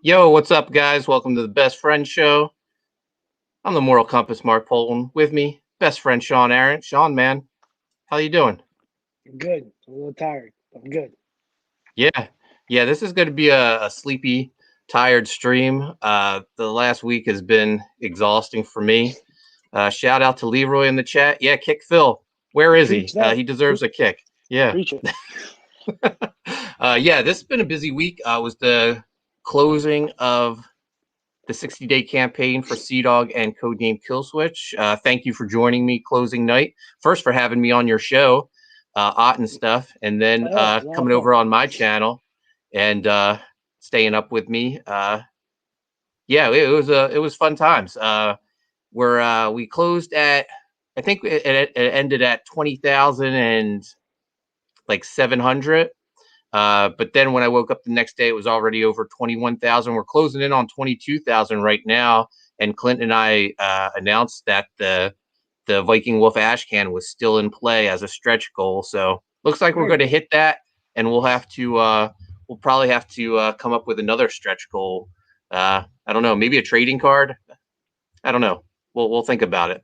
Yo, what's up, guys? Welcome to the Best Friend Show. I'm the moral compass, Mark Poulton. With me, best friend Sean Ahrendt. Sean, man, how you doing? I'm good. I'm a little tired. I'm good. Yeah, yeah. This is going to be a sleepy, tired stream. The last week has been exhausting for me. Shout out to Leroy in the chat. Yeah, kick Phil. Where is he? Preach that. He deserves a kick. Yeah. Preach it. Yeah. This has been a busy week. Was the closing of the 60-day campaign for SeaDog and Codename Killswitch. Thank you for joining me closing night. First, for having me on your show, Ott and stuff, and then Oh, yeah, a lot of coming fun. over on my channel and staying up with me. Yeah, it was fun times. We closed at, I think it ended at 20,000 and like 700. But then when I woke up the next day, it was already over 21,000. We're closing in on 22,000 right now. And Clint and I announced that the Viking Wolf Ash Can was still in play as a stretch goal. So looks like we're Very going to good. hit that, and we'll probably have to come up with another stretch goal. I don't know, maybe a trading card. I don't know. We'll think about it.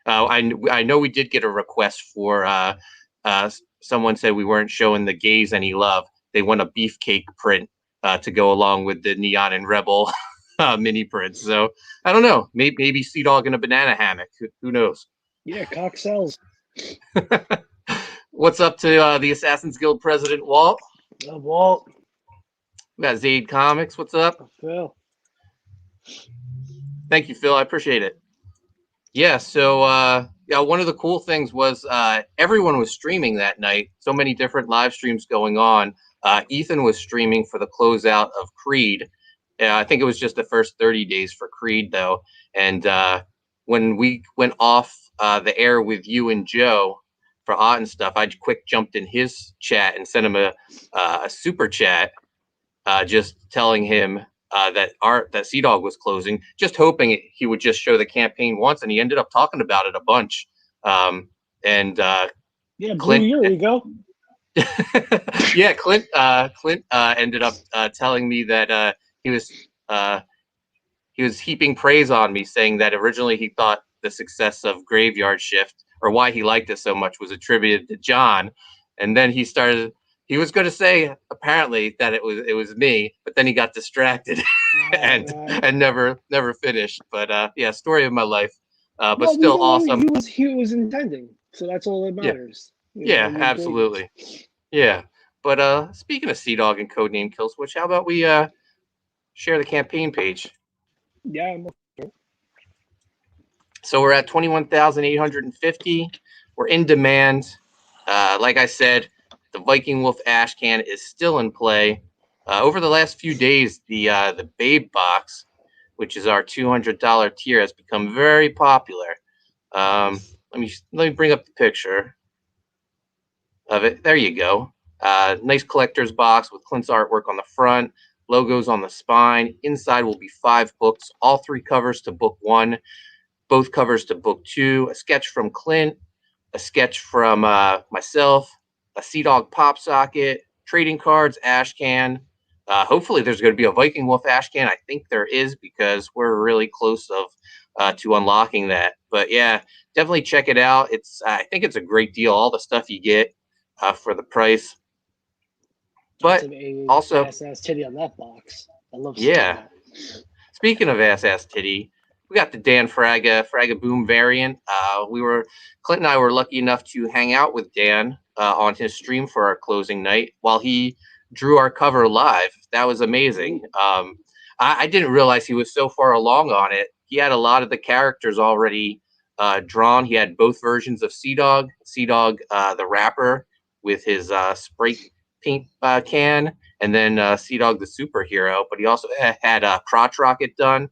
I know we did get a request for uh, someone said we weren't showing the gays any love. They want a beefcake print to go along with the Neon and Rebel mini prints. So I don't know. Maybe SeaDog in a banana hammock. Who knows? Yeah, cock sells. What's up to the Assassin's Guild president Walt? Walt. We got Zaid Comics. What's up? Phil. Thank you, Phil. I appreciate it. Yeah, so yeah, one of the cool things was everyone was streaming that night. So many different live streams going on. Ethan was streaming for the closeout of Creed. I think it was just the first 30 days for Creed, though. And when we went off the air with you and Joe for Ott and stuff, I quick jumped in his chat and sent him a super chat, just telling him that SeaDog was closing, just hoping he would just show the campaign once, and he ended up talking about it a bunch. And Yeah, Blue Clint, Year, you go. yeah, Clint ended up telling me that he was uh, he was heaping praise on me, saying that originally he thought the success of Graveyard Shift, or why he liked it so much, was attributed to John, and then he was going to say apparently that it was me, but then he got distracted and Right. never finished. But yeah, story of my life. But Well, we still know awesome. he was intending, so that's all that Yeah, matters. yeah, Any greatness. absolutely. Yeah. But speaking of SeaDog and Codename Killswitch, how about we share the campaign page? Yeah, So we're at 21,850. We're in demand. Like I said, the Viking Wolf Ash Can is still in play. Over the last few days, the Babe Box, which is our $200 tier, has become very popular. Let me bring up the picture of it. There you go. Nice collector's box with Clint's artwork on the front, logos on the spine. Inside will be 5 books, all 3 covers to book 1, both covers to book 2, a sketch from Clint, a sketch from myself, a SeaDog pop socket, trading cards, ash can. Hopefully, there's going to be a Viking Wolf ash can. I think there is, because we're really close to unlocking that. But yeah, definitely check it out. I think it's a great deal. All the stuff you get for the price. that's But an also, ass titty on that box. I love seeing yeah. that. Speaking of ass titty, we got the Dan Fraga Boom variant. Clint and I were lucky enough to hang out with Dan on his stream for our closing night while he drew our cover live. That was amazing. I didn't realize he was so far along on it. He had a lot of the characters already drawn. He had both versions of Sea Dog the rapper with his spray paint can, and then SeaDog the superhero. But he also had Crotch Rocket done.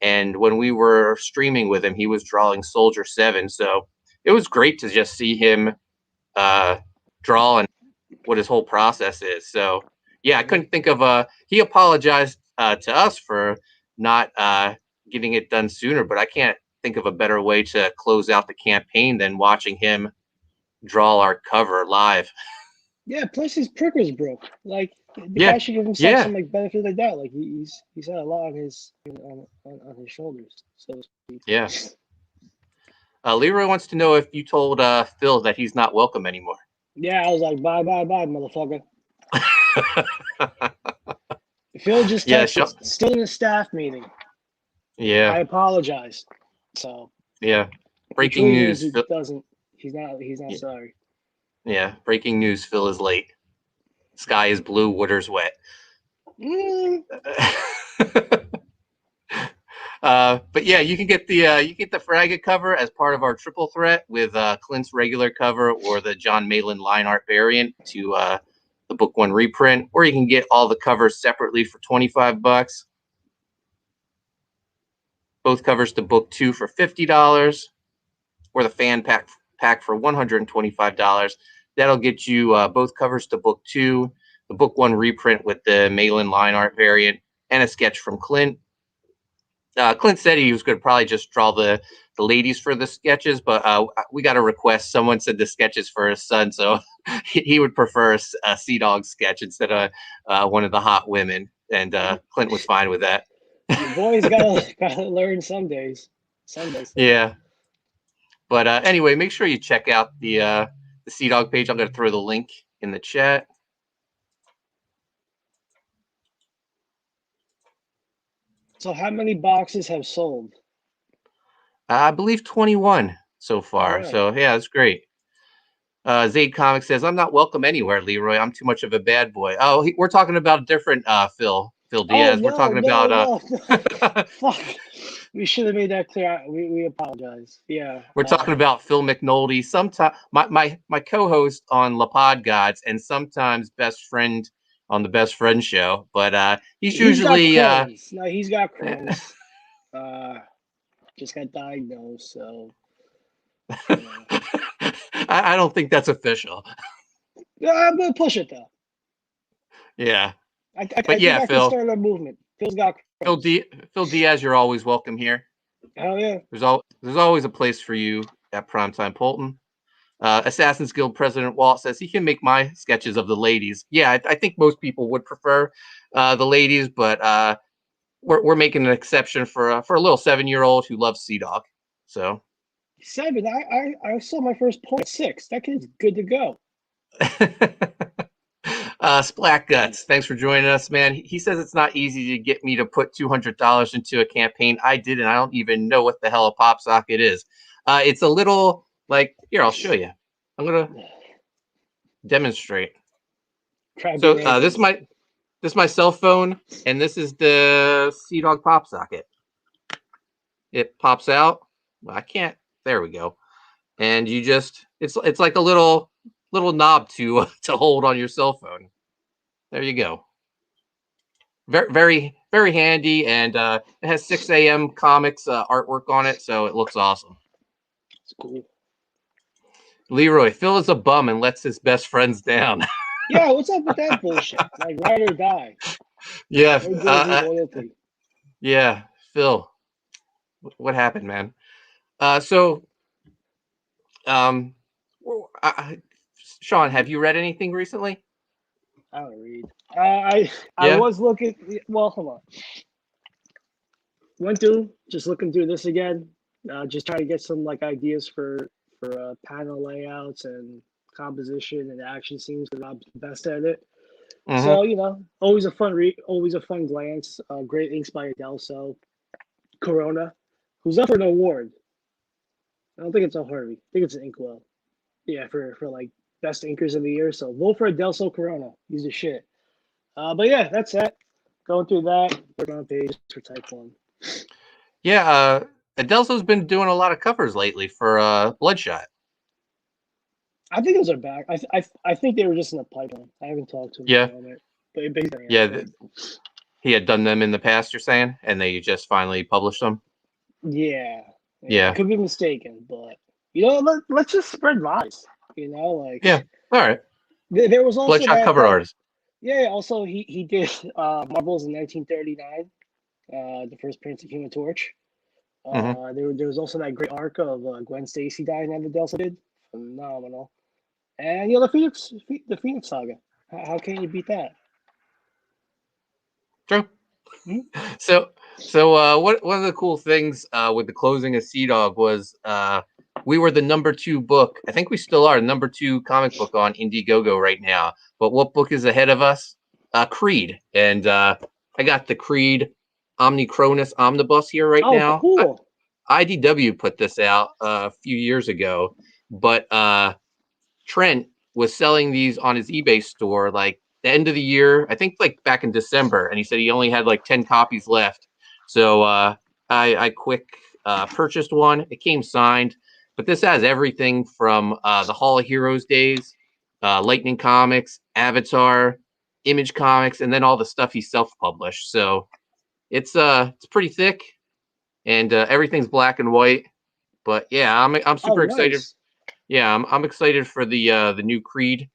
And when we were streaming with him, he was drawing Soldier 7. So it was great to just see him uh, draw and what his whole process is. So yeah, I couldn't think of he apologized to us for not getting it done sooner, but I can't think of a better way to close out the campaign than watching him draw our cover live. Yeah, plus his prickers broke. Like the Yeah. guy should give himself Yeah. some like benefit like that. Like he's had a lot on his on his shoulders. So Yeah. Leroy wants to know if you told Phil that he's not welcome anymore. yeah, I was like, bye, motherfucker. Phil just Yeah. texted, still in a staff meeting. Yeah. I apologize. So Yeah. he Breaking truly means news. he Phil, doesn't. He's not sorry. yeah. Breaking news. Phil is late. Sky is blue. Water's wet. Mm. But yeah, you can get the Fragga cover as part of our triple threat with Clint's regular cover or the John Malin line art variant to the book one reprint, or you can get all the covers separately for $25. Both covers to book two for $50, or the fan pack for $125. That'll get you both covers to book two, the book one reprint with the Malin line art variant, and a sketch from Clint. Clint said he was going to probably just draw the ladies for the sketches, but we got a request. Someone said the sketches for his son, so he would prefer a SeaDog sketch instead of one of the hot women, and Clint was fine with that. Your boy's gotta learn some days. Some days. Yeah. But anyway, make sure you check out the SeaDog page. I'm going to throw the link in the chat. So how many boxes have sold? I believe 21 so far. Right. So yeah, it's great. Zaid Comics says, "I'm not welcome anywhere, Leroy. I'm too much of a bad boy." Oh, we're talking about a different Phil Diaz. Oh, We're talking about Fuck. We should have made that clear. We apologize. Yeah. we're talking about Phil McNulty. Sometimes my co-host on La Pod Gods, and sometimes best friend on the Best Friend Show. But he's usually got Crohn's. No, he's got Crohn's. Just got diagnosed. So. I don't think that's official. Yeah, I'm gonna push it though. Yeah. I think I can start a movement. Phil's got Crohn's. Phil Diaz, you're always welcome here. Hell yeah. There's always a place for you at Primetime Poulton. Assassin's Guild President Walt says he can make my sketches of the ladies. Yeah, I think most people would prefer the ladies, but we're making an exception for a little 7-year-old who loves SeaDog. So 7. I saw my first poem at 6. That kid's good to go. Splat Guts, thanks for joining us, man. He says it's not easy to get me to put $200 into a campaign. I did, and I don't even know what the hell a pop socket is. It's a little like here. I'll show you. I'm gonna demonstrate. So this is my cell phone, and this is the SeaDog pop socket. It pops out. Well, I can't. There we go. And you just it's like a little knob to hold on your cell phone. There you go. Very, very, very handy, and it has 6 a.m. comics artwork on it, so it looks awesome. It's cool. Leroy, Phil is a bum and lets his best friends down. Yeah, what's up with that bullshit? Like ride or die. Yeah. Loyalty. Yeah, Phil. What happened, man? So, Sean, have you read anything recently? I don't read. I was looking. Well, hold on. Went through just looking through this again. Just trying to get some like ideas for panel layouts and composition and action scenes because I'm the best at it. Mm-hmm. So always a fun read, always a fun glance. Great inks by Adelso. Corona, who's up for an award. I don't think it's a Harvey. I think it's an Inkwell. Yeah, for like best inkers of the year. So vote for Adelso Corona. He's the shit. But yeah, that's that. Going through that. Working on page for TypeOne. Yeah, Adelso's been doing a lot of covers lately for Bloodshot. I think those are back. I think they were just in the pipeline. I haven't talked to him on it. But he had done them in the past, you're saying, and they just finally published them. Yeah. I could be mistaken, but let's just spread lies. Like yeah. All right. There was also Bloodshot cover artist. Yeah. Also, he did Marvels in 1939, the first appearance of Human Torch. There was also that great arc of Gwen Stacy dying that Adelso did. Phenomenal. And the Phoenix Saga. How can you beat that? True. So one of the cool things with the closing of SeaDog was we were the number 2 book. I think we still are number 2 comic book on Indiegogo right now. But what book is ahead of us? Creed. And I got the Creed Omnicronus Omnibus here right now. Cool. IDW put this out a few years ago, but Trent was selling these on his eBay store like the end of the year, I think like back in December, and he said he only had like 10 copies left. So I quick purchased one. It came signed, but this has everything from the Hall of Heroes days, Lightning Comics, Avatar, Image Comics, and then all the stuff he self-published. So it's pretty thick, and everything's black and white. But yeah, I'm super excited. Yeah, I'm excited for the new Creed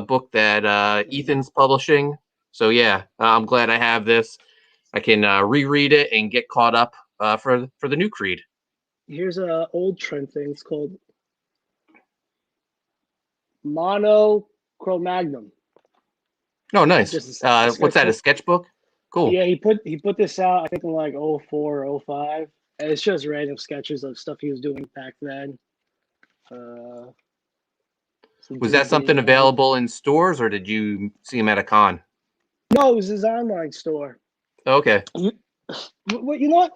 book that Ethan's publishing. So yeah, I'm glad I have this. I can reread it and get caught up for the new Creed. Here's a old trend thing. It's called Monocromagnum. Oh, nice. What's that? A sketchbook? Cool. Yeah, he put this out, I think in like 04 or 05. And it's just random sketches of stuff he was doing back then. Was that something available in stores, or did you see him at a con? No, it was his online store. Okay. Well, you know what?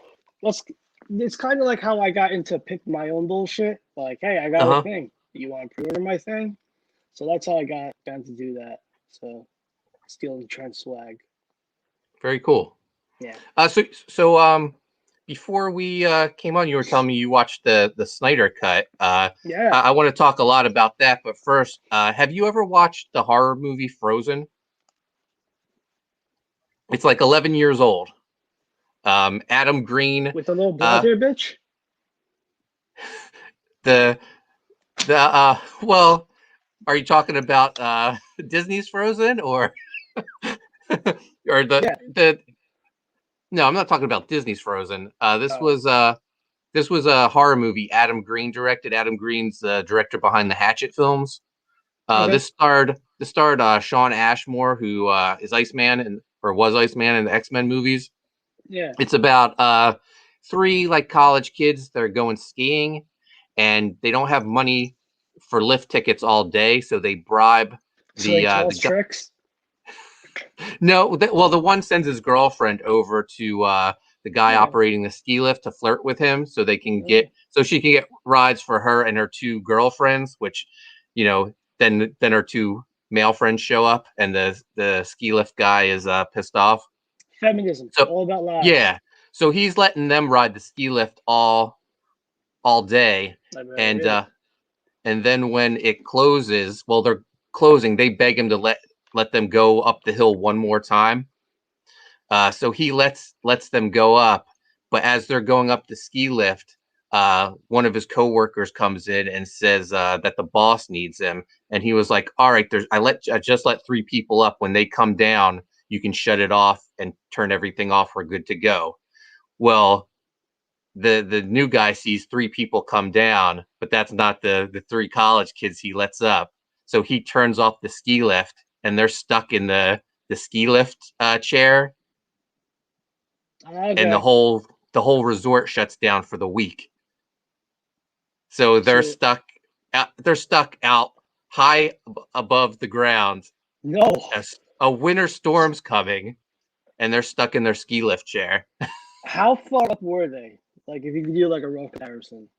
It's kind of like how I got into pick my own bullshit. Like, hey, I got a thing. You want to pre-order my thing? So that's how I got to do that. So stealing Trent swag. Very cool. Yeah. So before we came on, you were telling me you watched the Snyder cut. Yeah. I want to talk a lot about that, but first, have you ever watched the horror movie Frozen? It's like 11 years old. Adam Green with the little blonde hair bitch. Well, are you talking about Disney's Frozen or or the? No, I'm not talking about Disney's Frozen. This was a horror movie Adam Green directed. Adam Green's the director behind the Hatchet films. This starred Shawn Ashmore, who is Iceman was Iceman in the X-Men movies. Yeah. It's about 3 like college kids that are going skiing, and they don't have money for lift tickets all day, so they bribe the tricks. No, the one sends his girlfriend over to the guy operating the ski lift to flirt with him, so she can get rides for her and her 2 girlfriends, which, then her 2 male friends show up, and the ski lift guy is pissed off. Feminism, so, all about lives. Yeah, so he's letting them ride the ski lift all day, and then when it closes, well, they're closing, they beg him to let them go up the hill one more time. So he lets them go up, but as they're going up the ski lift, one of his coworkers comes in and says that the boss needs him, and he was like, "All right, I just let 3 people up. When they come down, you can shut it off and turn everything off. We're good to go." Well, the new guy sees 3 people come down, but that's not the 3 college kids he lets up. So he turns off the ski lift, and they're stuck in the ski lift chair. Okay. And the whole resort shuts down for the week. So they're stuck out high above the ground. No. A winter storm's coming, and they're stuck in their ski lift chair. How far up were they? Like, if you could do like a rough comparison.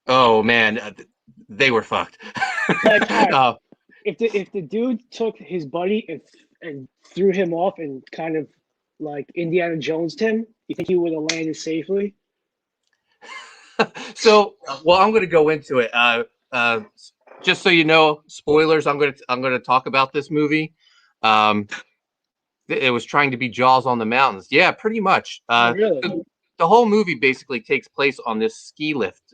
Oh man, they were fucked. Like, if the dude took his buddy and threw him off and kind of like Indiana Jones'd him, you think he would have landed safely? So, well, I'm going to go into it. Just so you know, spoilers. I'm going to talk about this movie. It was trying to be Jaws on the mountains. Yeah, pretty much. Really? The whole movie basically takes place on this ski lift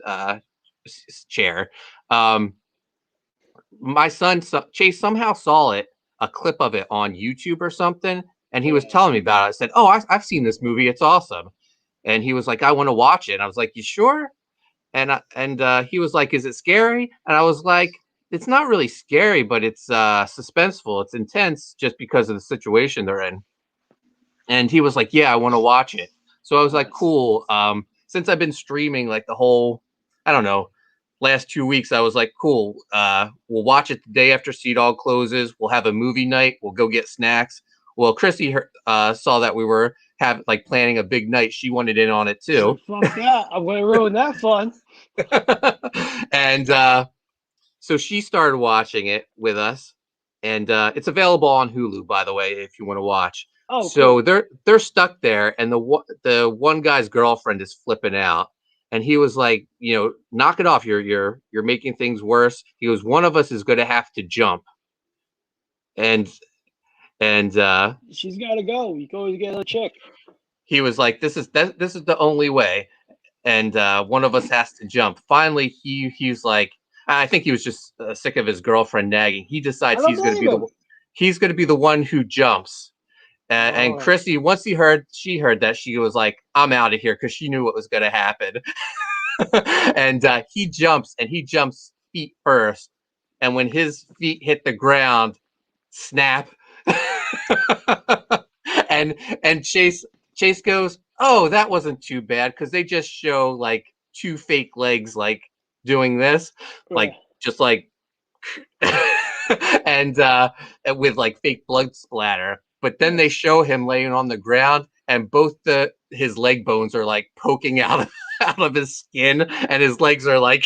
chair. My son Chase somehow saw a clip of it on YouTube or something, and he was telling me about it. I said, "Oh, I've seen this movie. It's awesome." And he was like, "I want to watch it." And I was like, "You sure?" And he was like, "Is it scary?" And I was like, "It's not really scary, but it's suspenseful. It's intense just because of the situation they're in." And he was like, yeah, I want to watch it. So I was like, Nice. cool. Since I've been streaming like the whole, I don't know, last 2 weeks, I was like, cool. We'll watch it the day after SeaDog closes. We'll have a movie night. We'll go get snacks. Well, Chrissy saw that we were planning a big night. She wanted in on it too. Fuck that! I'm gonna ruin that fun. And so she started watching it with us, and it's available on Hulu, by the way, if you want to watch. Oh, so cool. they're stuck there, and the one guy's girlfriend is flipping out, and he was like, knock it off. You're making things worse. He goes, one of us is going to have to jump, and she's got to go. You go to get a chick. He was like, this is the only way, and one of us has to jump. Finally, he's like, I think he was just sick of his girlfriend nagging. He decides he's going to be the one who jumps. And Chrissy, once she heard that, she was like, I'm out of here, because she knew what was going to happen. And he jumps feet first. And when his feet hit the ground, snap. and Chase goes, oh, that wasn't too bad, because they just show like two fake legs like doing this, like just like and with like fake blood splatter. But then they show him laying on the ground, and both his leg bones are like poking out of his skin, and his legs are like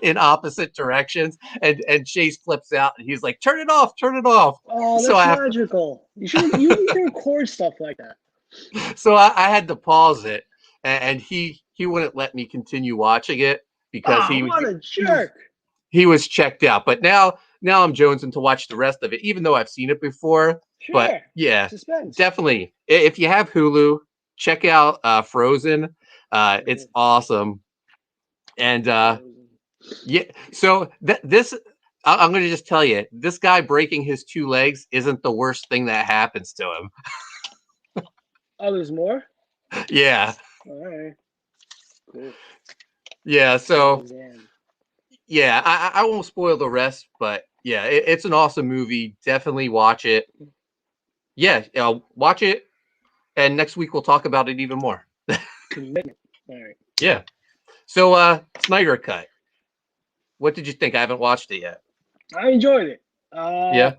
in opposite directions. And Chase flips out, and he's like, turn it off. Oh, that's magical. You need to record stuff like that. So I had to pause it, and he wouldn't let me continue watching it, because he was checked out. But now I'm jonesing to watch the rest of it, even though I've seen it before. Sure. But yeah, Suspense. Definitely. If you have Hulu, check out Frozen. It's awesome. And yeah, so this, I'm going to just tell you, this guy breaking his two legs isn't the worst thing that happens to him. Oh, there's more? Yeah. All right. Cool. Yeah, so yeah, I won't spoil the rest, but yeah, it's an awesome movie. Definitely watch it. Yeah, watch it, and next week we'll talk about it even more. Commitment. All right. Yeah. So Snyder Cut. What did you think? I haven't watched it yet. I enjoyed it. Yeah.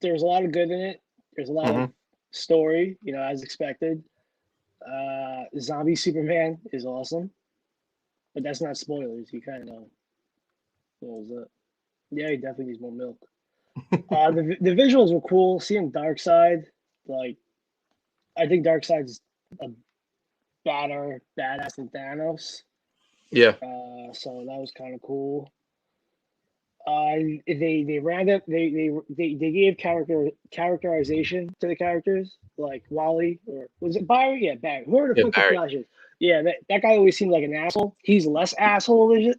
There's a lot of good in it. There's a lot of story, as expected. Zombie Superman is awesome, but that's not spoilers. You kind of know what was up. Yeah, he definitely needs more milk. The visuals were cool. Seeing Darkseid, like, I think Darkseid's a badass than Thanos. Yeah. So that was kind of cool. They ran up. They gave characterization to the characters, like Wally, or was it Barry? Yeah, Barry. Whoever the fuck the Flash is. Yeah, that guy always seemed like an asshole. He's less assholeisms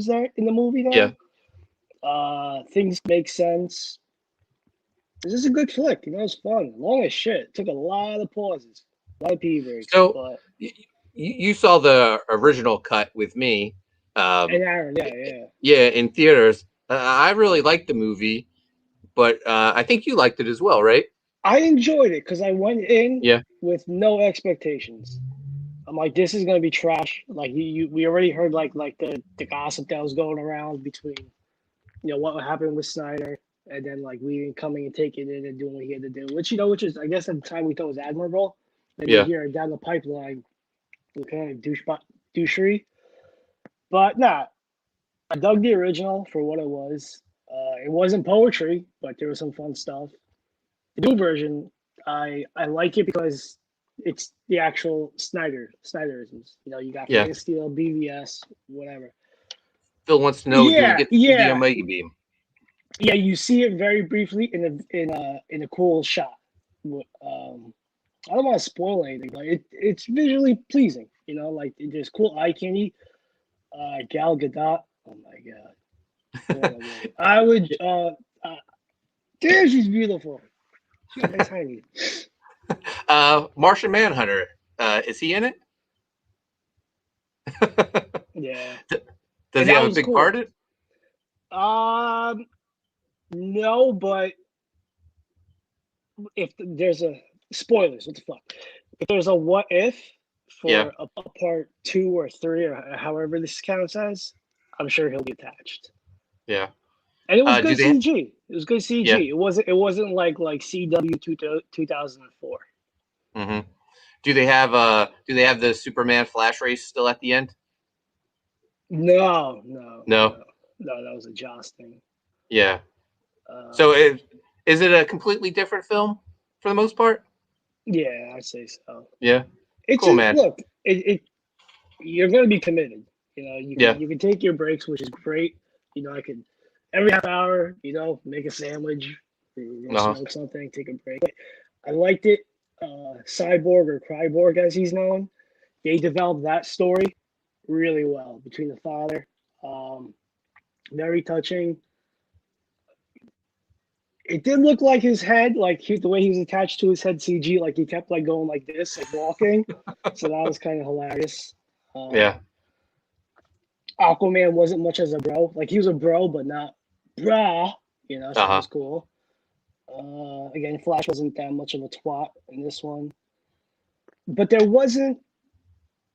there in the movie now. Yeah. Things make sense. This is a good flick. It's fun. Long as shit. Took a lot of pauses, a lot of pee breaks. So you saw the original cut with me. And Ahrendt, yeah, in theaters. I really liked the movie, but I think you liked it as well, right? I enjoyed it because I went in with no expectations. I'm like, this is gonna be trash. Like we already heard like the gossip that was going around between, what happened with Snyder, and then like we coming and taking it and doing what he had to do, which is I guess at the time we thought was admirable. And here down the pipeline, kind of douchery. But nah, I dug the original for what it was. It wasn't poetry, but there was some fun stuff. The new version, I like it because it's the actual Snyderisms. You got Man of Steel, BVS, whatever. Phil wants to know, do we get the Omega Beam? Yeah, you see it very briefly in a cool shot. I don't want to spoil anything, but it's visually pleasing. Like there's cool eye candy. Gal Gadot. Oh my god. I would. Damn, she's beautiful. She's nice tiny. Martian Manhunter. Is he in it? Yeah. Does he have a big part in it? No, but if there's a spoilers, what the fuck? If there's a what if for a part 2 or 3 or however this counts as, I'm sure he'll be attached. Yeah. And it was good CG. It was good CG. Yeah. It wasn't like CW 2004. Mm-hmm. Do they have the Superman Flash race still at the end? No. No, that was a Joss thing. Yeah. So is it a completely different film for the most part? Yeah, I'd say so. Yeah. It's cool, man. Look, you're going to be committed. You can take your breaks, which is great. I could every half hour, make a sandwich, smoke something, take a break. I liked it. Cyborg or Cryborg, as he's known, they developed that story really well between the father. Very touching. It did look like his head, like the way he was attached to his head CG, like he kept like going like this, like walking. So that was kind of hilarious. Yeah. Aquaman wasn't much as a bro. Like he was a bro, but not brah. So that was cool. Again, Flash wasn't that much of a twat in this one. But there wasn't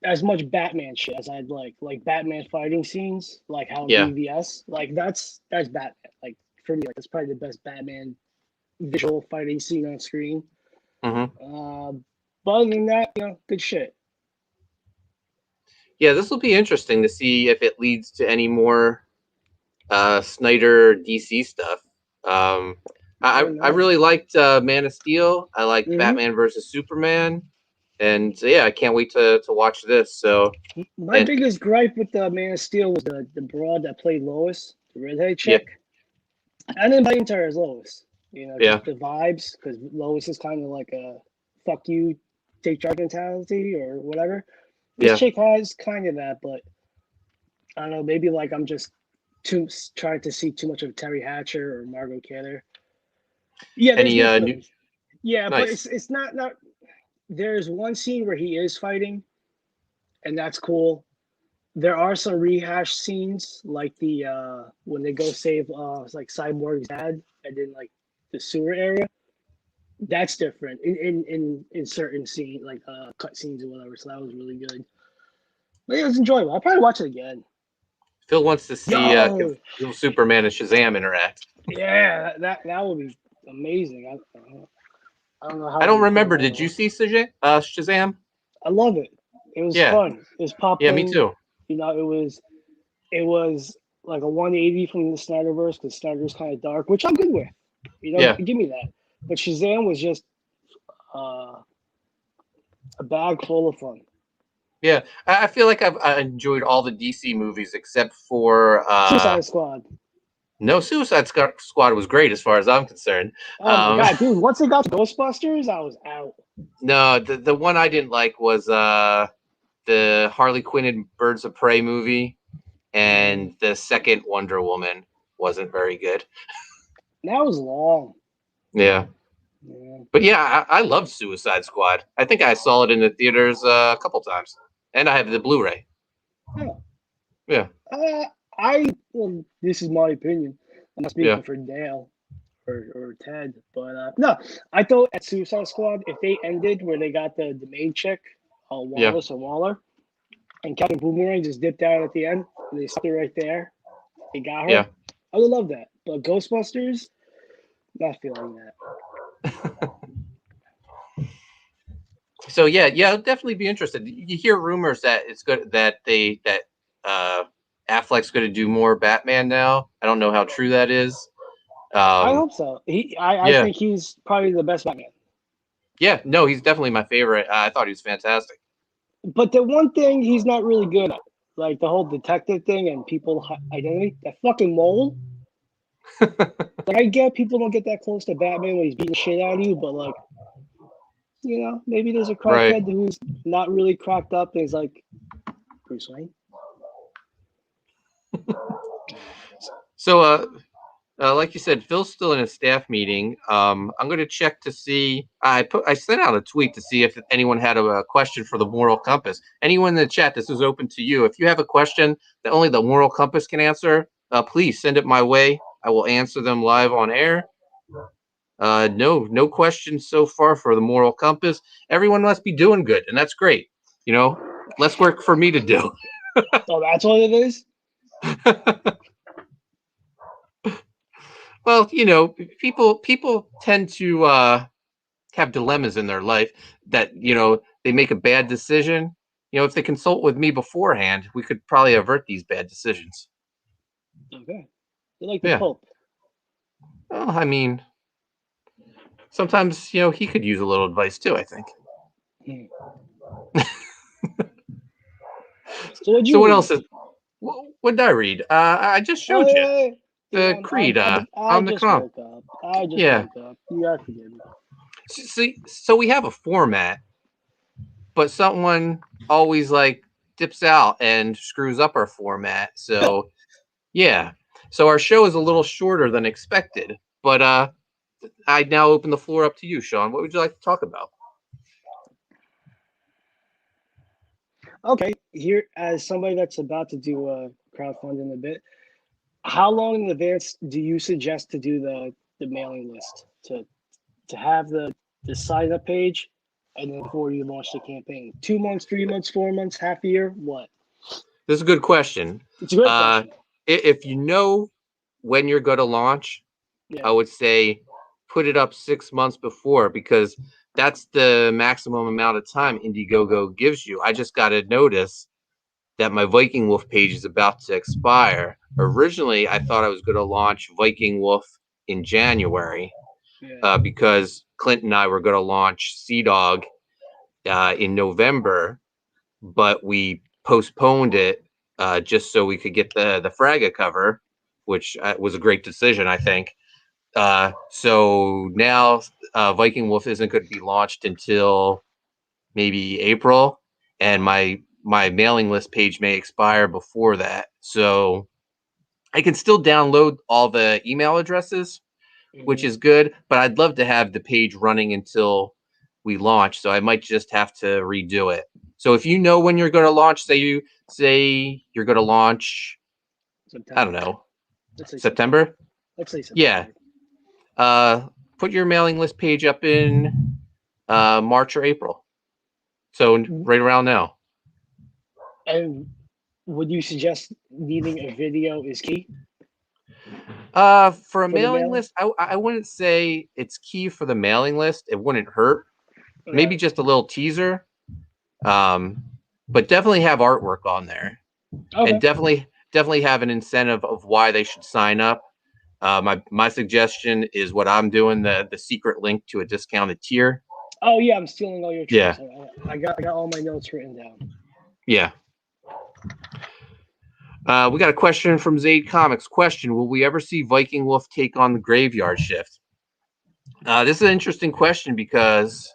as much Batman shit as I'd like Batman fighting scenes, like how in BVS, like that's Batman. Like for me, like that's probably the best Batman visual fighting scene on screen. Mm-hmm. But other than that, good shit. Yeah, this will be interesting to see if it leads to any more Snyder DC stuff. I really liked Man of Steel. I liked Batman versus Superman. And I can't wait to watch this. So my biggest gripe with the Man of Steel was the broad that played Lois, the redhead chick. I didn't buy into her as Lois. Just the vibes, because Lois is kind of like a fuck you, take charge mentality or whatever. This chick has kind of that, but I don't know. Maybe like I'm just trying to see too much of Terry Hatcher or Margot Kidder. Yeah, nice. But it's not. There's one scene where he is fighting, and that's cool. There are some rehash scenes, like the when they go save like Cyborg's dad, and then like the sewer area. That's different in certain scene, like cut scenes or whatever. So that was really good. But it was enjoyable. I'll probably watch it again. Phil wants to see Superman and Shazam interact. Yeah, that would be amazing. I don't know how. I don't remember. Did you see Shazam? I love it. It was fun. It was popping. Yeah, me too. It was like a 180 from the Snyderverse, because Snyder's kind of dark, which I'm good with. Give me that. But Shazam was just a bag full of fun. Yeah, I feel like I enjoyed all the DC movies except for Suicide Squad. No, Suicide Squad was great as far as I'm concerned. Oh my god, dude! Once it got to Ghostbusters, I was out. No, the one I didn't like was the Harley Quinn and Birds of Prey movie, and the second Wonder Woman wasn't very good. That was long. Yeah. But I love Suicide Squad. I think I saw it in the theaters a couple times, and I have the Blu-ray. Oh. Yeah. Well, this is my opinion. I'm not speaking for Dale or Ted, but no, I thought at Suicide Squad, if they ended where they got the main chick, Wallace or Waller, and Captain Boomerang just dipped out at the end, and they stopped it right there, they got her. Yeah. I would love that, but Ghostbusters, not feeling that. So I'll definitely be interested. You hear rumors that it's good that Affleck's going to do more Batman now. I don't know how true that is. I hope so. I think he's probably the best Batman. Yeah, no, he's definitely my favorite. I thought he was fantastic. But the one thing he's not really good at, like the whole detective thing and people identity, that fucking mole. Like, I get people don't get that close to Batman when he's beating shit out of you, but like, maybe there's a crackhead who's not really cracked up and is like Bruce Wayne. So, like you said, Phil's still in a staff meeting. I'm going to check to see. I sent out a tweet to see if anyone had a question for the Moral Compass. Anyone in the chat, this is open to you. If you have a question that only the Moral Compass can answer, please send it my way. I will answer them live on air. No questions so far for the moral compass. Everyone must be doing good, and that's great. Less work for me to do. Oh, that's what it is? Well, people tend to have dilemmas in their life that, they make a bad decision. If they consult with me beforehand, we could probably avert these bad decisions. Okay. You're like the Yeah. Pope. Well, I mean, sometimes, he could use a little advice too, I think. So what'd So you what read? else what did I read? I just showed you the Creed. I On the just com. woke up. I just Yeah. woke up. You gotta forgive me. See, so we have a format, but someone always like dips out and screws up our format. So yeah. So our show is a little shorter than expected. But I now open the floor up to you, Sean. What would you like to talk about? Okay, here as somebody that's about to do a crowdfunding a bit, how long in advance do you suggest to do the mailing list to have the sign up page, and then before you launch the campaign? 2 months, 3 months, 4 months, half a year? What? This is a good question. It's a great question. If you know when you're going to launch, Yeah. I would say put it up 6 months before, because that's the maximum amount of time Indiegogo gives you. I just got to notice that my Viking Wolf page is about to expire. Originally, I thought I was going to launch Viking Wolf in January, Yeah. because Clint and I were going to launch SeaDog in November, but we postponed it just so we could get the Fraga cover, which was a great decision, I think. So now Viking Wolf isn't going to be launched until maybe April, and my mailing list page may expire before that. So I can still download all the email addresses, which is good, but I'd love to have the page running until we launch. So I might just have to redo it. So if you know when you're going to launch, say you're going to launch, September. I don't know, Let's say September. Let's say September. Yeah. Put your mailing list page up in March or April. So right around now. And would you suggest needing a video is key? For a mailing list, I wouldn't say it's key for the mailing list. It wouldn't hurt. Maybe just a little teaser. But definitely have artwork on there. Okay. And definitely have an incentive of why they should sign up. My suggestion is what I'm doing, the secret link to a discounted tier. Oh yeah, I'm stealing all your tricks. Yeah. I got all my notes written down. Yeah. We got a question from Zaid Comics. Question: will we ever see Viking Wolf take on the Graveyard Shift? This is an interesting question, because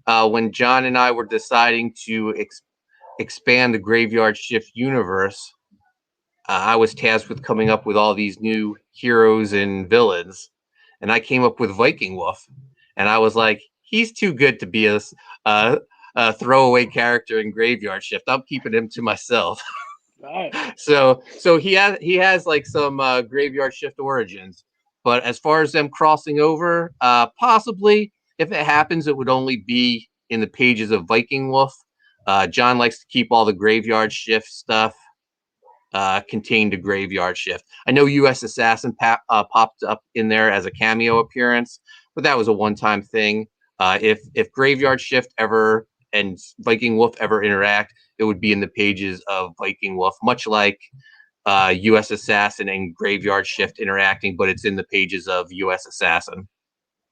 when John and I were deciding to expand the Graveyard Shift universe, I was tasked with coming up with all these new heroes and villains, and I came up with Viking Wolf, and I was like, he's too good to be a throwaway character in Graveyard Shift. I'm keeping him to myself. Right. So he has like some Graveyard Shift origins, but as far as them crossing over, possibly, if it happens, it would only be in the pages of Viking Wolf. John likes to keep all the Graveyard Shift stuff contained to Graveyard Shift. I know U.S. Assassin popped up in there as a cameo appearance, but that was a one-time thing. If Graveyard Shift ever and Viking Wolf ever interact, it would be in the pages of Viking Wolf, much like U.S. Assassin and Graveyard Shift interacting, but it's in the pages of U.S. Assassin.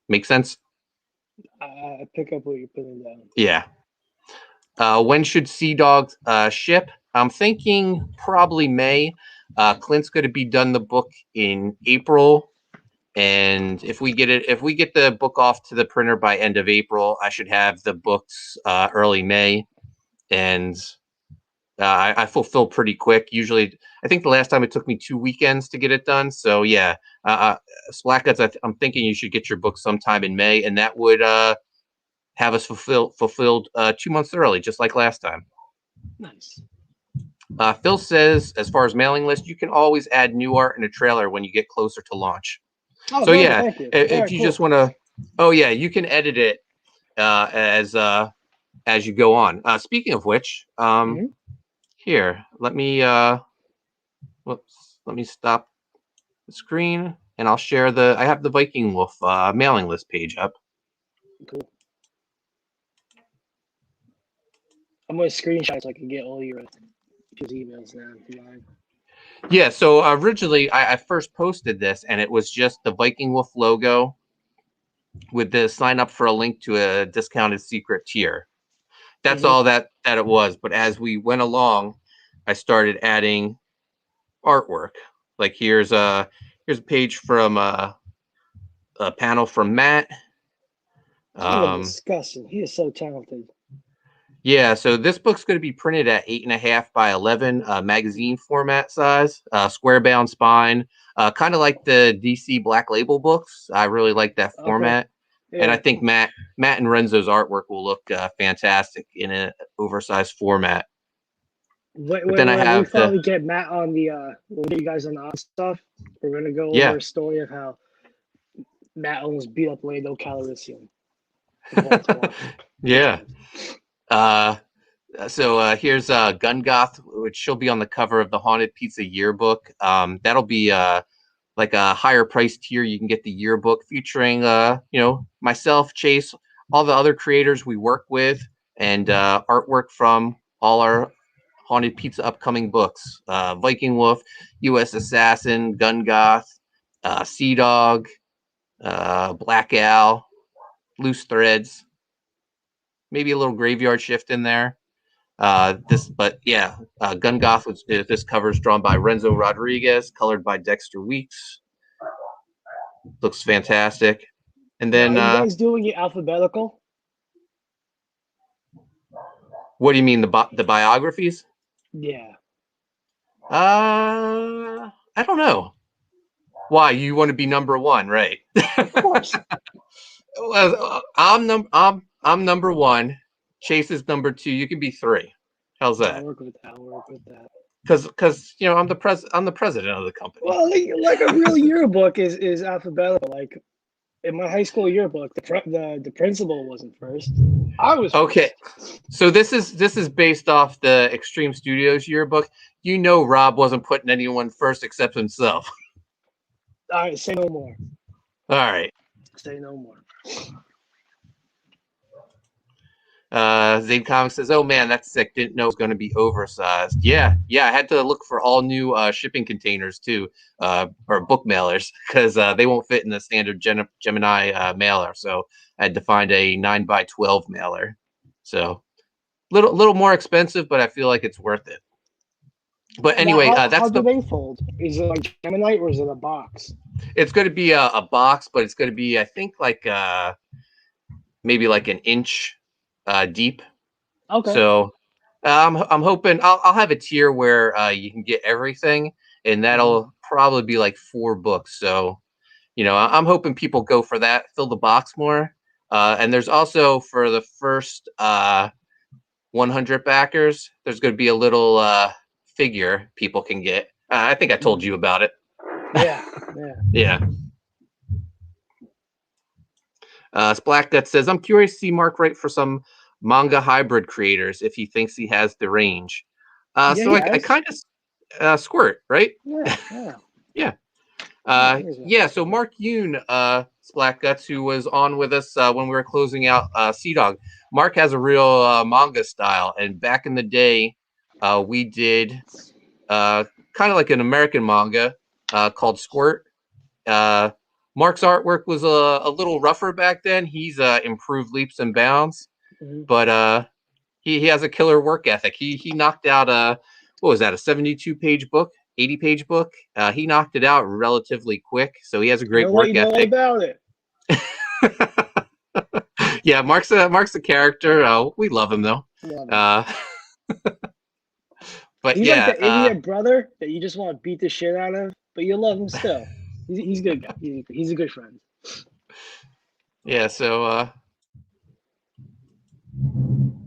Make sense? I pick up what you're putting down. Yeah. When should SeaDog ship? I'm thinking probably May. Clint's going to be done the book in April, and if we get the book off to the printer by end of April, I should have the books early May, and I fulfill pretty quick. Usually, I think the last time it took me 2 weekends to get it done. So yeah, Slack Guts, I'm thinking you should get your book sometime in May, and that would have us fulfilled 2 months early, just like last time. Nice. Phil says, as far as mailing list, you can always add new art in a trailer when you get closer to launch. Oh, So perfect. yeah, Thank you. if Right, you cool. just want to, oh yeah, you can edit it as you go on. Speaking of which, here, let me let me stop the screen and I'll share I have the Viking Wolf mailing list page up. Cool. I'm gonna screenshot so I can get all your emails now. If you mind. Yeah, so originally I first posted this and it was just the Viking Wolf logo with the sign up for a link to a discounted secret tier. That's all that it was. But as we went along, I started adding artwork. Like here's a page from a panel from Matt. Disgusting. He is so talented. Yeah, so this book's going to be printed at 8.5 by 11 magazine format size, square bound spine, kind of like the DC Black Label books. I really like that format, and I think Matt and Renzo's artwork will look fantastic in an oversized format. When we finally get Matt on we'll get you guys on the odd stuff. We're gonna go over a story of how Matt almost beat up Lando Calrissian. Yeah. So here's Gungoth, which she'll be on the cover of the Haunted Pizza yearbook. That'll be like a higher price tier. You can get the yearbook featuring myself, Chase, all the other creators we work with, and artwork from all our Haunted Pizza upcoming books. Viking Wolf, US Assassin, Gungoth, SeaDog, Black Owl, Loose Threads, maybe a little Graveyard Shift in there. Gungoth, this cover is drawn by Renzo Rodriguez, colored by Dexter Weeks. Looks fantastic. And then, are you guys doing it alphabetical? What do you mean, the biographies? Yeah. I don't know. Why, you want to be number one, right? Of course. Well, I'm number one. Chase is number two. You can be three. How's that? I'll work with that. Because I'm the president of the company. Well, like a real yearbook is alphabetical. Like in my high school yearbook, the principal wasn't first. I was okay. First. So this is based off the Extreme Studios yearbook. Rob wasn't putting anyone first except himself. All right, say no more. All right. Say no more. Zane Comics says, "Oh man, that's sick. Didn't know it was going to be oversized." Yeah. I had to look for all new shipping containers too, or book mailers, because they won't fit in the standard Gemini mailer. So I had to find a 9x12 mailer. So little more expensive, but I feel like it's worth it. But anyway, how do they fold? Is it like Gemini or is it a box? It's going to be a box, but it's going to be, I think, like maybe like an inch deep. Okay. So I'm hoping I'll have a tier where you can get everything, and that'll probably be like 4 books. So I'm hoping people go for that, fill the box more. And there's also, for the first 100 backers, there's going to be a little figure people can get. I think I told you about it. Yeah. Splack that says, "I'm curious to see Mark write for some manga hybrid creators if he thinks he has the range." So I kind of Squirt, right? Yeah. So Mark Yoon, Splack Guts, who was on with us when we were closing out SeaDog. Mark has a real manga style, and back in the day, we did kind of like an American manga called Squirt. Mark's artwork was a little rougher back then. He's improved leaps and bounds, but he has a killer work ethic. He knocked out what was that, a 72-page book, 80-page book? He knocked it out relatively quick, so he has a great work ethic. All about it. Yeah, Mark's a character. We love him though. But he's like the idiot brother that you just want to beat the shit out of, but you love him still. He's a good guy. He's a good friend. Yeah. So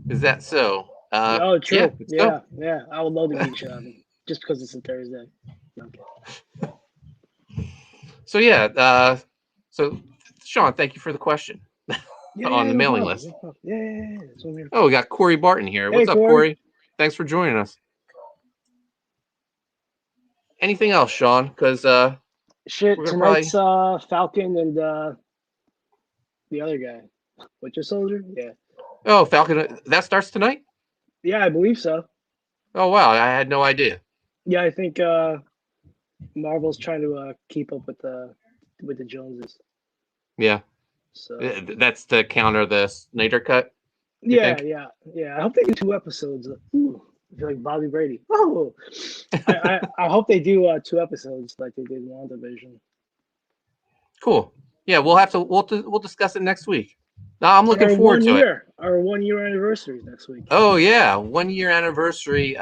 is that so? Oh, true. Yeah. I would love to beat the shit out of him just because it's a Thursday. Okay. So yeah, so Sean, thank you for the question on the No mailing problem. list. No problem. Yeah. That's what I'm here Oh, for. we got Corey Barton here. Hey, What's up, Corey. Corey? Thanks for joining us. Anything else, Sean? Because Shit, we're gonna probably. tonight's Falcon and the other guy, Winter Soldier. Yeah. Oh, Falcon. That starts tonight. Yeah, I believe so. Oh wow, I had no idea. Yeah, I think Marvel's trying to keep up with the Joneses. Yeah, So that's to counter the Snyder cut. You yeah. think? I hope they do 2 episodes. Ooh, I feel like Bobby Brady. Oh, I hope they do 2 episodes like they did in WandaVision. Cool. Yeah, we'll discuss it next week. No, I'm looking Our forward to it. our 1 year anniversary next week. Oh yeah, 1 year anniversary.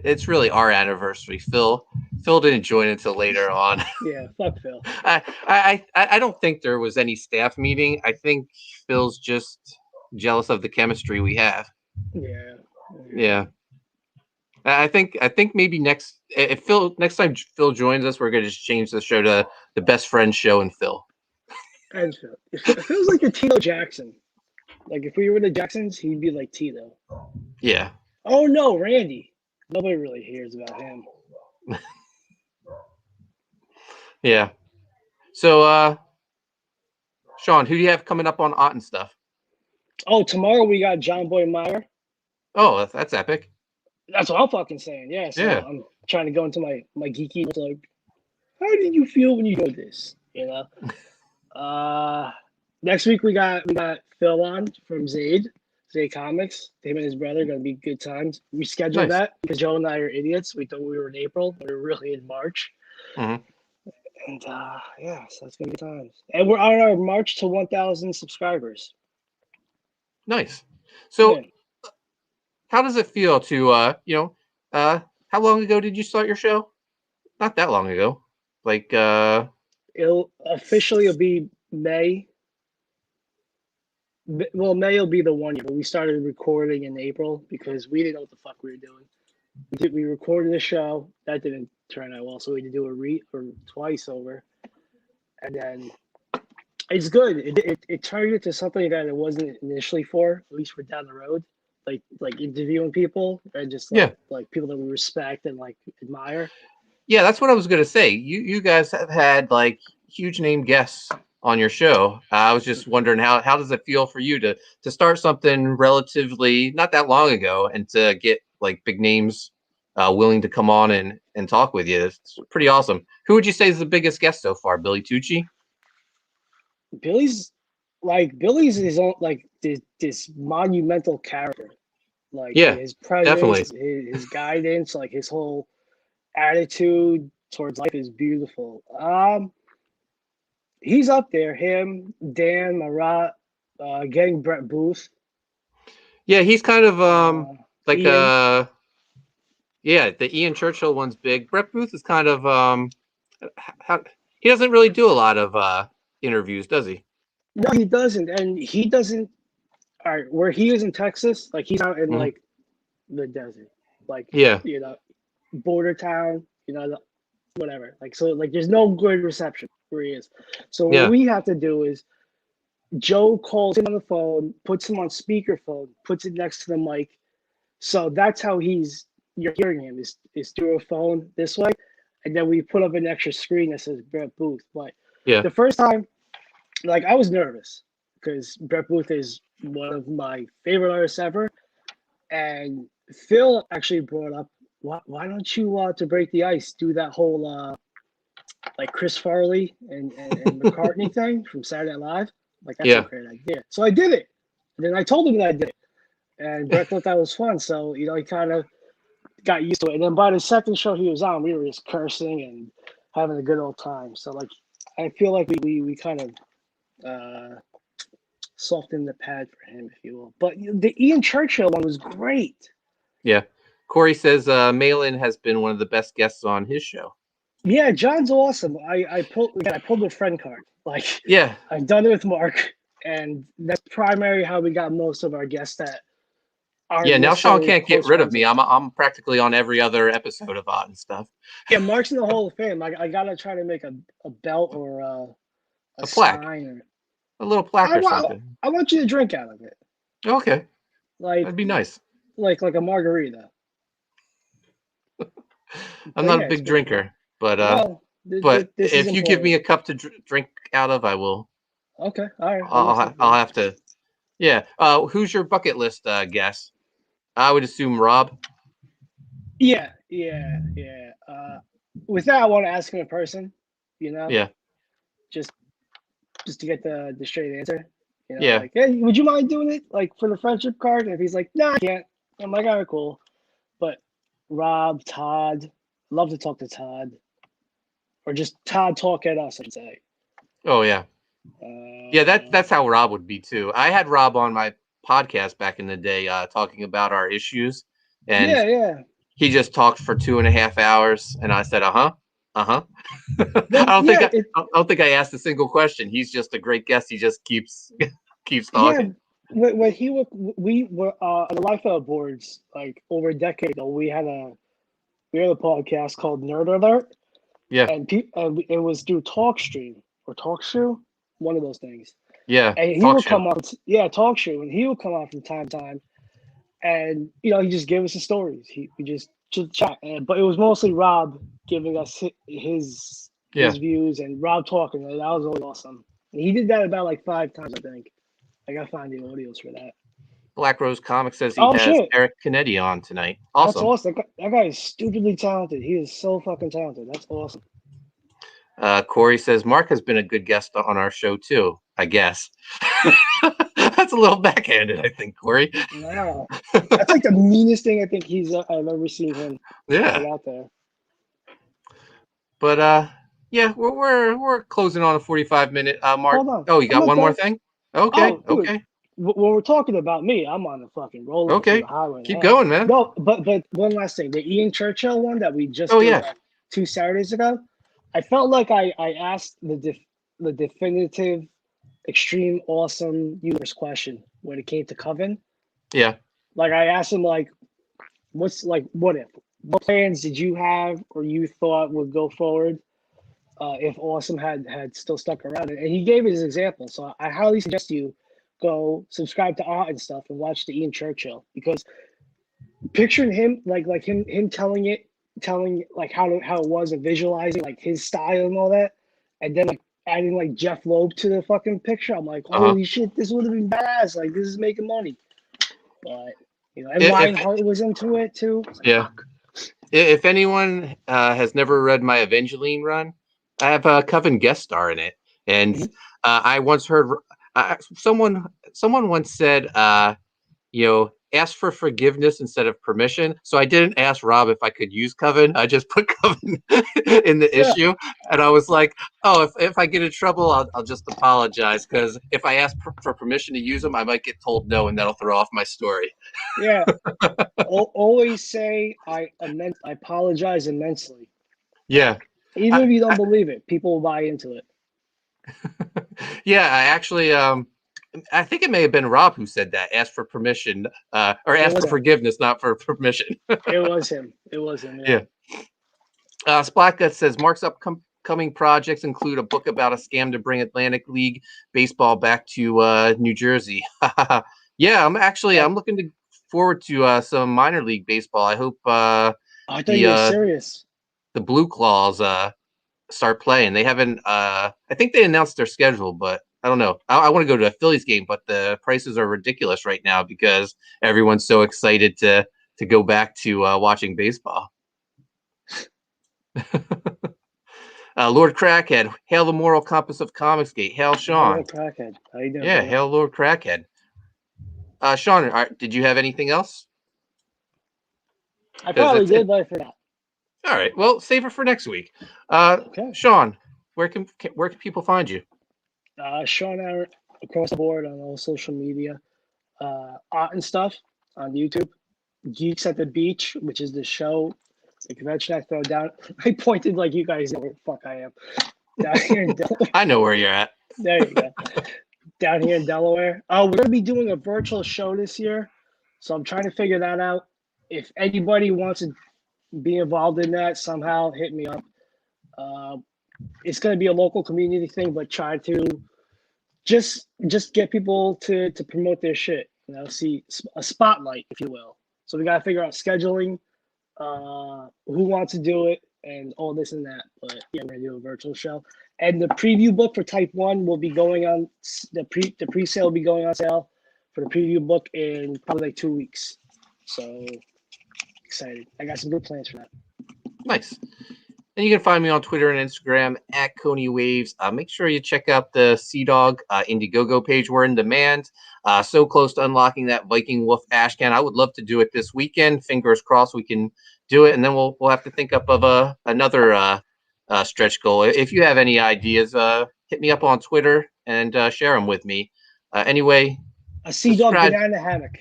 It's really our anniversary. Phil didn't join until later on. Yeah, fuck Phil. I don't think there was any staff meeting. I think Phil's just jealous of the chemistry we have. Yeah. Yeah. I think maybe next time Phil joins us, we're gonna just change the show to the Best Friends Show and Phil. And Phil. It feels like a Tito Jackson. Like if we were the Jacksons, he'd be like Tito. Yeah. Oh no, Randy. Nobody really hears about him. Yeah. So Sean, who do you have coming up on Ott and stuff? Oh, tomorrow we got John Boy Meyer. Oh, that's epic. That's what I'm fucking saying. Yeah. So Yeah. I'm trying to go into my geeky. It's like, how did you feel when you did this? You know. Next week we got Phil on from Zaid Comics. Him and his brother gonna be good times. We scheduled that because Joe and I are idiots. We thought we were in April, but we're really in March. Mm-hmm. And yeah, so it's gonna be times. And we're on our march to 1,000 subscribers. Nice. So, yeah. How does it feel to how long ago did you start your show? Not that long ago. Like It'll officially be May. Well, May will be the 1 year, but we started recording in April because we didn't know what the fuck we were doing. We recorded a show that didn't turn out well, so we had to do or twice over, and then it's good. It turned into something that it wasn't initially for, at least for down the road, like interviewing people and just like people that we respect and like admire. Yeah, that's what I was gonna say. You guys have had like huge name guests on your show. I was just wondering how does it feel for you to start something relatively not that long ago and to get like big names willing to come on and talk with you. It's pretty awesome. Who would you say is the biggest guest so far? Billy Tucci? Billy's his own like this monumental character. Like his presence, his guidance, like his whole attitude towards life is beautiful. He's up there. Him, Dan, Marat, getting Brett Booth. Yeah, he's kind of like Ian. The Ian Churchill one's big. Brett Booth is kind of he doesn't really do a lot of interviews, does he? No, he doesn't, and he doesn't. All right, where he is in Texas, like he's out in like the desert, like border town, whatever. Like so, like there's no good reception where he is. So what we have to do is Joe calls him on the phone, puts him on speakerphone, puts it next to the mic. So that's how you're hearing him is through a phone this way, and then we put up an extra screen that says Brett Booth. But the first time, like I was nervous because Brett Booth is one of my favorite artists ever, and Phil actually brought up, why don't you to break the ice do that whole like Chris Farley and McCartney thing from Saturday Night Live? Like that's a great idea. So I did it. And then I told him that I did it, and Brett thought that was fun. So he kind of got used to it. And then by the second show he was on, we were just cursing and having a good old time. So like I feel like we kind of softened the pad for him, if you will. But the Ian Churchill one was great. Yeah. Corey says Malin has been one of the best guests on his show. Yeah, John's awesome. I pulled a friend card. Like I've done it with Mark, and that's primary how we got most of our guests that Yeah, now Sean can't get rid of me. I'm I'm practically on every other episode of Odd and Stuff. Yeah, Mark's in the Hall of Fame. I gotta try to make a belt or a plaque, sign a little plaque or something. I want you to drink out of it. Okay, like that'd be nice. Like a margarita. I'm not a big drinker, but if you give me a cup to drink out of, I will. Okay, all right. I'll have to. Yeah. Who's your bucket list guest? I would assume Rob. Yeah. With that, I want to ask him in person. Yeah. Just to get the straight answer. Yeah. Like, hey, would you mind doing it like for the friendship card? And if he's like, no, I can't. I'm like, all right, cool. But Rob, Todd, love to talk to Todd, or just Todd talk at us, I'd say. Oh yeah. Yeah, that's how Rob would be too. I had Rob on my podcast back in the day, talking about our issues, and he just talked for 2.5 hours, and I said, I don't think I asked a single question. He's just a great guest. He just keeps talking. Yeah, when we were on the Lifestyle boards like over a decade ago. We had a podcast called Nerd Alert. Yeah, and it was through TalkStream or TalkShoe, one of those things. Yeah, and he would come on. Yeah, TalkShoe, and he would come on from time to time, and he just gave us the stories. We just chat, but it was mostly Rob giving us his views and Rob talking. And that was always awesome. And he did that about like 5 times, I think. I gotta find the audios for that. Black Rose Comics says he has Eric Canetti on tonight. Awesome. That's awesome. That guy is stupidly talented. He is so fucking talented. That's awesome. Corey says Mark has been a good guest on our show too, I guess. That's a little backhanded, I think, Corey. Wow. That's like the meanest thing I think I've ever seen him put out there. But yeah, we're closing on a 45-minute mark. Hold on. Oh, you got one more thing? Okay, okay. When we're talking about me, I'm on the fucking roller. Okay, keep going, man. No, but one last thing. The Ian Churchill one that we just did 2 Saturdays ago, I felt like I asked the definitive, extreme, awesome universe question when it came to Coven. Yeah. Like I asked him like, what if? What plans did you have or you thought would go forward if Awesome had still stuck around? And he gave his example. So I highly suggest you go subscribe to Art and Stuff and watch the Ian Churchill, because picturing him like him telling like how it was and visualizing like his style and all that, and then like adding like Jeff Loeb to the fucking picture, I'm like, holy shit, this would have been badass. Like this is making money. But and Lionheart was into it too. Yeah. If anyone has never read my Evangeline run, I have a Coven guest star in it, and I once heard someone once said, ask for forgiveness instead of permission. So I didn't ask Rob if I could use Coven. I just put Coven in the issue, and I was like, oh, if I get in trouble, I'll just apologize, because if I ask for permission to use them, I might get told no, and that'll throw off my story. Yeah. Always say I apologize immensely. Yeah. Even if you don't believe it, people will buy into it. Yeah, I actually I think it may have been Rob who said that. Ask for permission, or ask for forgiveness, not for permission. It was him. Yeah. Splatgut says Mark's upcoming projects include a book about a scam to bring Atlantic League baseball back to New Jersey. Yeah, I'm looking forward to some minor league baseball. I hope I thought you were serious. The Blue Claws start playing. They haven't. I think they announced their schedule, but I don't know. I want to go to a Phillies game, but the prices are ridiculous right now because everyone's so excited to go back to watching baseball. Lord Crackhead, hail the moral compass of Comicsgate. Hail Sean. Lord Crackhead, how you doing? Yeah, hail Lord Crackhead. Sean, did you have anything else? I probably did, but I forgot. All right, well, save it for next week. Okay. Sean, where can people find you? Sean Ahrendt across the board on all social media. Art and Stuff on YouTube. Geeks at the Beach, which is the show, the convention I throw down. I pointed like you guys know where the fuck I am. Down here in Delaware. I know where you're at. There you go. Down here in Delaware. We're going to be doing a virtual show this year. So I'm trying to figure that out. If anybody wants to be involved in that somehow, hit me up. It's going to be a local community thing, but try to just get people to promote their shit. You know, see a spotlight, if you will. So we got to figure out scheduling, who wants to do it, and all this and that. But yeah, we're gonna do a virtual show. And the preview book for TypeOne will be going on the pre-sale will be going on sale for the preview book in probably like 2 weeks. So excited! I got some good plans for that. Nice. And you can find me on Twitter and Instagram at Coney Waves. Make sure you check out the SeaDog Indiegogo page. We're in demand. So close to unlocking that Viking Wolf ash can. I would love to do it this weekend. Fingers crossed we can do it, and then we'll have to think up of another stretch goal. If you have any ideas, hit me up on Twitter and share them with me. Anyway, a SeaDog banana hammock.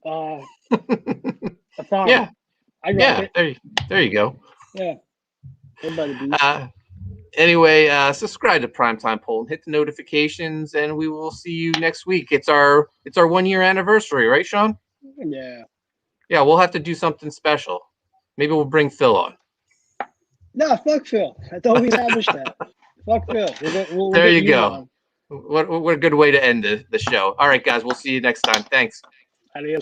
A farm. Yeah, I got it. There you go. Yeah. Anyway, subscribe to Primetime Poll and hit the notifications, and we will see you next week. It's our 1 year anniversary, right, Sean? Yeah. Yeah, we'll have to do something special. Maybe we'll bring Phil on. No, fuck Phil. I thought we established that. Fuck Phil. We'll there you go. What a good way to end the show. All right, guys, we'll see you next time. Thanks. Adios.